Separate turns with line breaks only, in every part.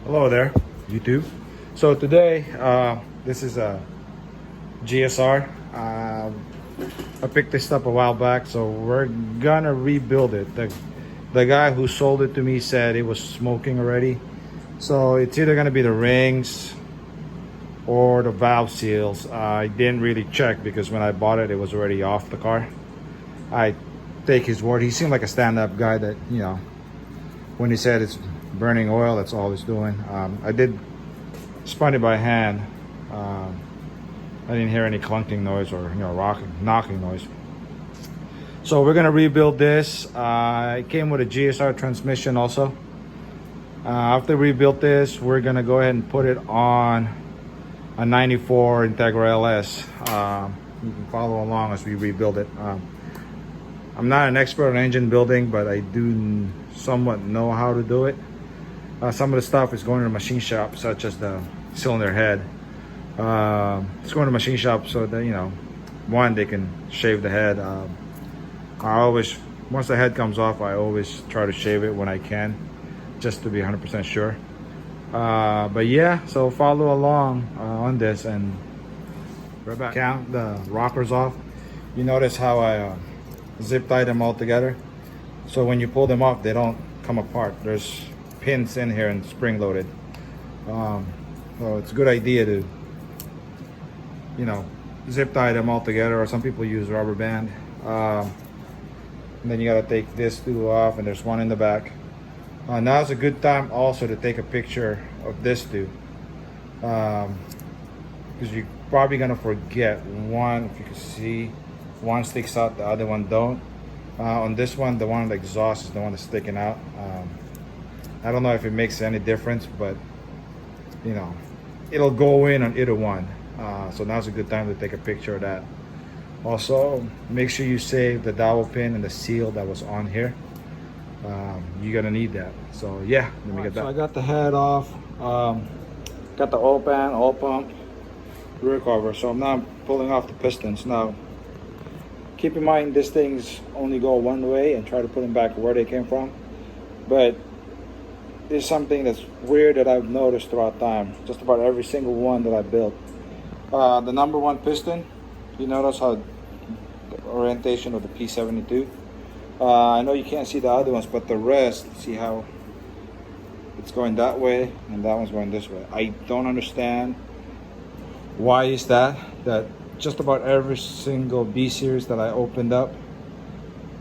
Hello there, YouTube. So today, this is a GSR. I picked this up a while back, so we're gonna rebuild it. The guy who sold it to me said it was smoking already, so it's either gonna be the rings or the valve seals. I didn't really check because when I bought it, it was already off the car. I take his word. He seemed like a stand-up guy that, you know, when he said it's burning oil, that's all he's doing. I did spun it by hand. I didn't hear any clunking noise or, you know, knocking noise. So we're gonna rebuild this. It came with a GSR transmission also. After we rebuilt this, we're gonna go ahead and put it on a 94 Integra LS. You can follow along as we rebuild it. I'm not an expert on engine building, but I do somewhat know how to do it. Some of the stuff is going to the machine shop, such as the cylinder head. It's going to machine shop so that, you know, one, they can shave the head. I always, once the head comes off, I always try to shave it when I can, just to be 100% sure. But yeah, so follow along on this, and we're back. Count the rockers off. You notice how I zip tie them all together, so when you pull them off, they don't come apart. There's pins in here and spring loaded. So it's a good idea to, you know, zip tie them all together, or some people use rubber band. And then you got to take this two off, and there's one in the back. Now's a good time also to take a picture of this two, because you're probably gonna forget one. If you can see, one sticks out, the other one don't. On this one, the one on the exhaust is the one that's sticking out. I don't know if it makes any difference, but you know, it'll go in on either one. So now's a good time to take a picture of that. Also, make sure you save the dowel pin and the seal that was on here. You're gonna need that. So yeah, let me get that. So I got the head off. Got the oil pan, oil pump, rear cover. So I'm now pulling off the pistons. Now, keep in mind, these things only go one way, and try to put them back where they came from. But there's something that's weird that I've noticed throughout time. Just about every single one that I built. The number one piston, you notice how the orientation of the P72. I know you can't see the other ones, but the rest, see how it's going that way and that one's going this way. I don't understand why is that just about every single B series that I opened up,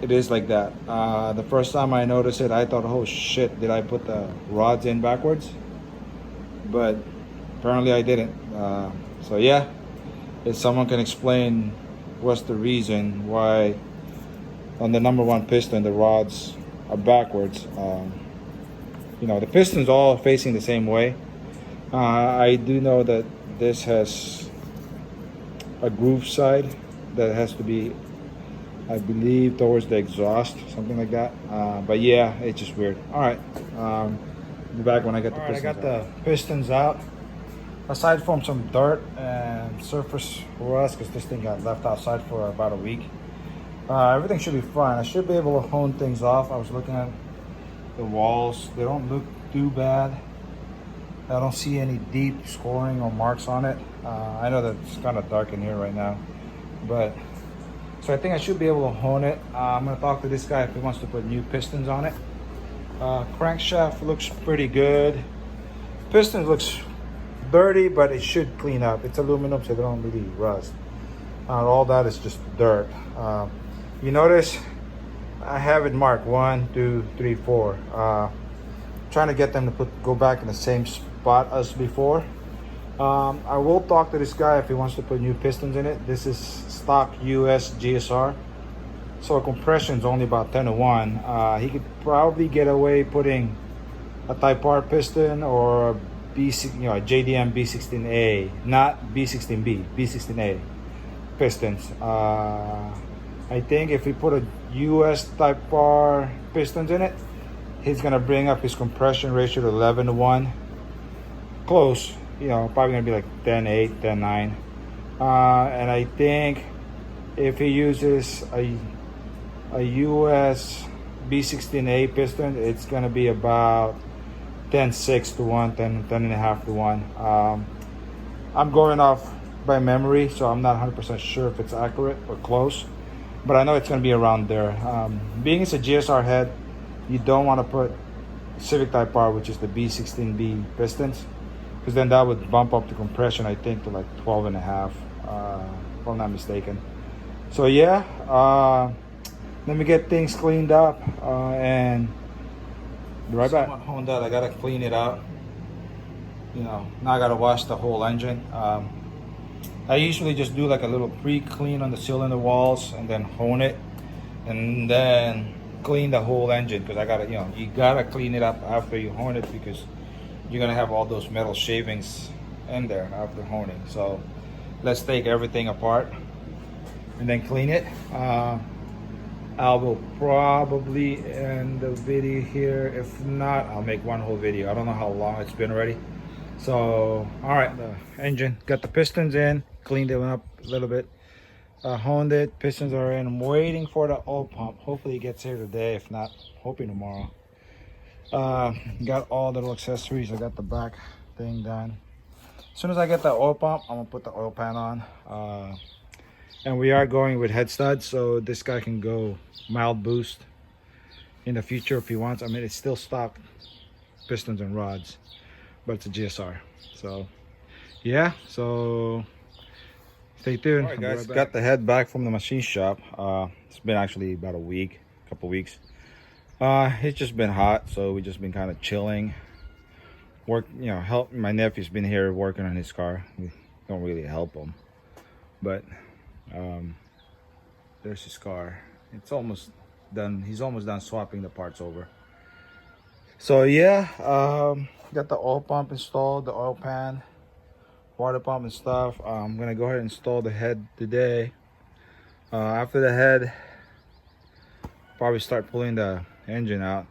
it is like that. The first time I noticed it, I thought, oh shit, did I put the rods in backwards? But apparently I didn't. So yeah, if someone can explain what's the reason why on the number one piston the rods are backwards. You know, the piston's all facing the same way. I do know that this has a groove side that has to be, I believe, towards the exhaust, something like that. But yeah, it's just weird. All right, be back when I get the pistons. I got the pistons out. Aside from some dirt and surface rust, because this thing got left outside for about a week, everything should be fine. I should be able to hone things off. I was looking at the walls. They don't look too bad. I don't see any deep scoring or marks on it. I know that it's kind of dark in here right now, but so I think I should be able to hone it. I'm gonna talk to this guy if he wants to put new pistons on it. Crankshaft looks pretty good. Piston looks dirty, but it should clean up. It's aluminum, so they don't really rust. All that is just dirt. You notice I have it marked 1, 2, 3, 4. Trying to get them to go back in the same spot as before. I will talk to this guy if he wants to put new pistons in it. This is stock US GSR, so compression is only about 10 to 1. He could probably get away putting a Type R piston or a JDM B16A, not B16B, B16A pistons. I think if we put a US Type R pistons in it, he's gonna bring up his compression ratio to 11 to 1. Close, you know, probably gonna be like 10-8, 10-9. And I think if he uses a US B16A piston, it's gonna be about 10.6 to 1, 10.5 to 1. I'm going off by memory, so I'm not 100% sure if it's accurate or close, but I know it's going to be around there. Being it's a GSR head, you don't want to put Civic Type R, which is the B16B pistons, because then that would bump up the compression, I think, to like 12.5, if I'm not mistaken. So yeah, let me get things cleaned up and be right back. Honda, I gotta clean it out. You know, now I gotta wash the whole engine. I usually just do like a little pre-clean on the cylinder walls and then hone it, and then clean the whole engine, because I gotta, you gotta clean it up after you hone it, because you're gonna have all those metal shavings in there after honing. So let's take everything apart and then clean it. I will probably end the video here. If not, I'll make one whole video. I don't know how long it's been already. So all right, the engine, got the pistons in, cleaned it up a little bit, honed it, pistons are in. I'm waiting for the oil pump. Hopefully it gets here today. If not, hoping tomorrow. Got all the little accessories. I got the back thing done. As soon as I get the oil pump, I'm gonna put the oil pan on. And we are going with head studs, so this guy can go mild boost in the future if he wants. I mean, it's still stock pistons and rods, but it's a GSR. So yeah, so stay tuned. All right, guys, got the head back from the machine shop. It's been actually about a week, couple weeks. It's just been hot, so we've just been kind of chilling. Help. My nephew's been here working on his car. We don't really help him, but there's his car. It's almost done. He's almost done swapping the parts over. So yeah, got the oil pump installed, the oil pan, water pump and stuff. I'm gonna go ahead and install the head today. After the head, probably start pulling the engine out.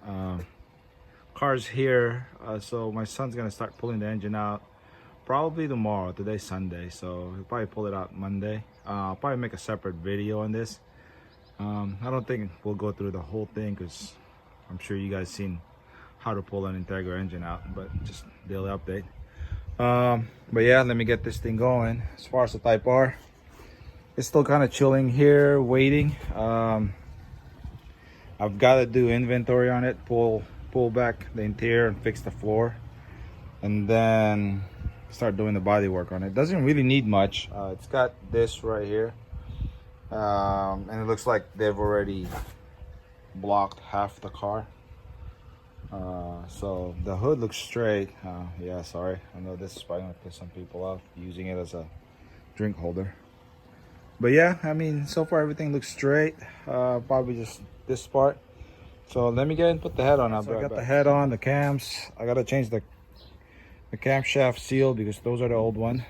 Car's here, so my son's gonna start pulling the engine out probably tomorrow. Today's Sunday, so he'll probably pull it out Monday. I'll probably make a separate video on this. I don't think we'll go through the whole thing, because I'm sure you guys seen how to pull an Integra engine out, but just daily update. But yeah, let me get this thing going. As far as the Type R, it's still kind of chilling here, waiting. I've got to do inventory on it, pull back the interior and fix the floor, and then start doing the body work on it. Doesn't really need much. It's got this right here, and it looks like they've already blocked half the car. So the hood looks straight. Yeah, sorry, I know this is probably gonna piss some people off using it as a drink holder, but yeah, I mean, so far everything looks straight. Probably just this part. So let me get and put the head on. So I got the head on, the cams. I gotta change the camshaft seal, because those are the old one.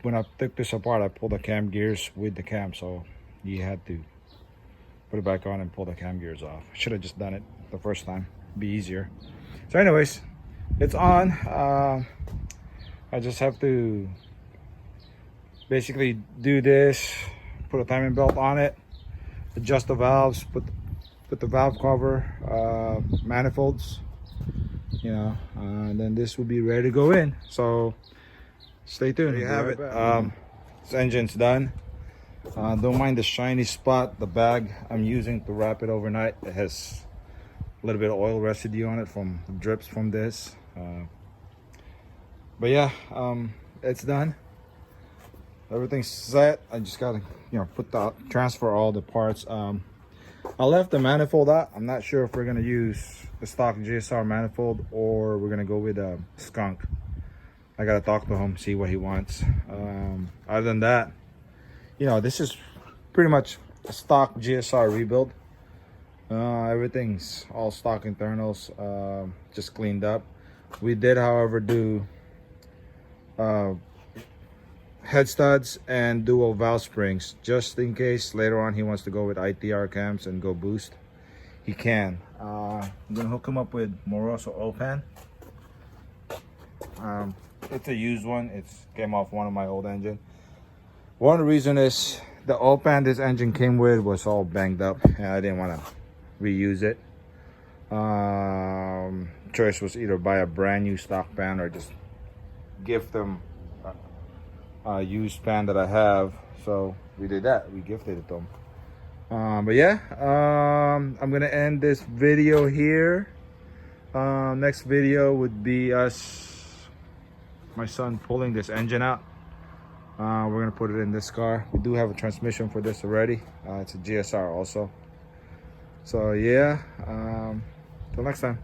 When I took this apart, I pulled the cam gears with the cam, so you had to put it back on and pull the cam gears off. Should have just done it the first time, be easier. So anyways, it's on. I just have to basically do this, put a timing belt on it, adjust the valves, put the valve cover, manifolds, and then this will be ready to go in. So stay tuned. There you have it. This engine's done. Don't mind the shiny spot. The bag I'm using to wrap it overnight, it has a little bit of oil residue on it from drips from this. But yeah, it's done. Everything's set. I just gotta transfer all the parts. I left the manifold out. I'm not sure if we're gonna use the stock GSR manifold or we're gonna go with a skunk. I gotta talk to him, see what he wants. Other than that, this is pretty much a stock GSR rebuild. Everything's all stock internals, just cleaned up. We did, however, do head studs and dual valve springs, just in case later on he wants to go with ITR cams and go boost. He can. I'm gonna hook him up with Moroso oil pan. It's a used one. It came off one of my old engine. One reason is the oil pan this engine came with was all banged up, and I didn't want to reuse it. So I'm gonna hook him up with Moroso oil pan. It's a used one. It came off one of my old engine. One reason is the oil pan this engine came with was all banged up, and I didn't want to reuse it. So I'm gonna hook him up with Moroso oil pan. It's a used one. It came off one of my old engine. One reason is the oil pan this engine came with was all banged up, and I didn't want to reuse it. choice was either buy a brand new stock pan or just gift them a used pan that I have. So we did that. We gifted it to them. But yeah, I'm gonna end this video here. Next video would be my son pulling this engine out. We're gonna put it in this car. We do have a transmission for this already. It's a GSR also. So yeah, till next time.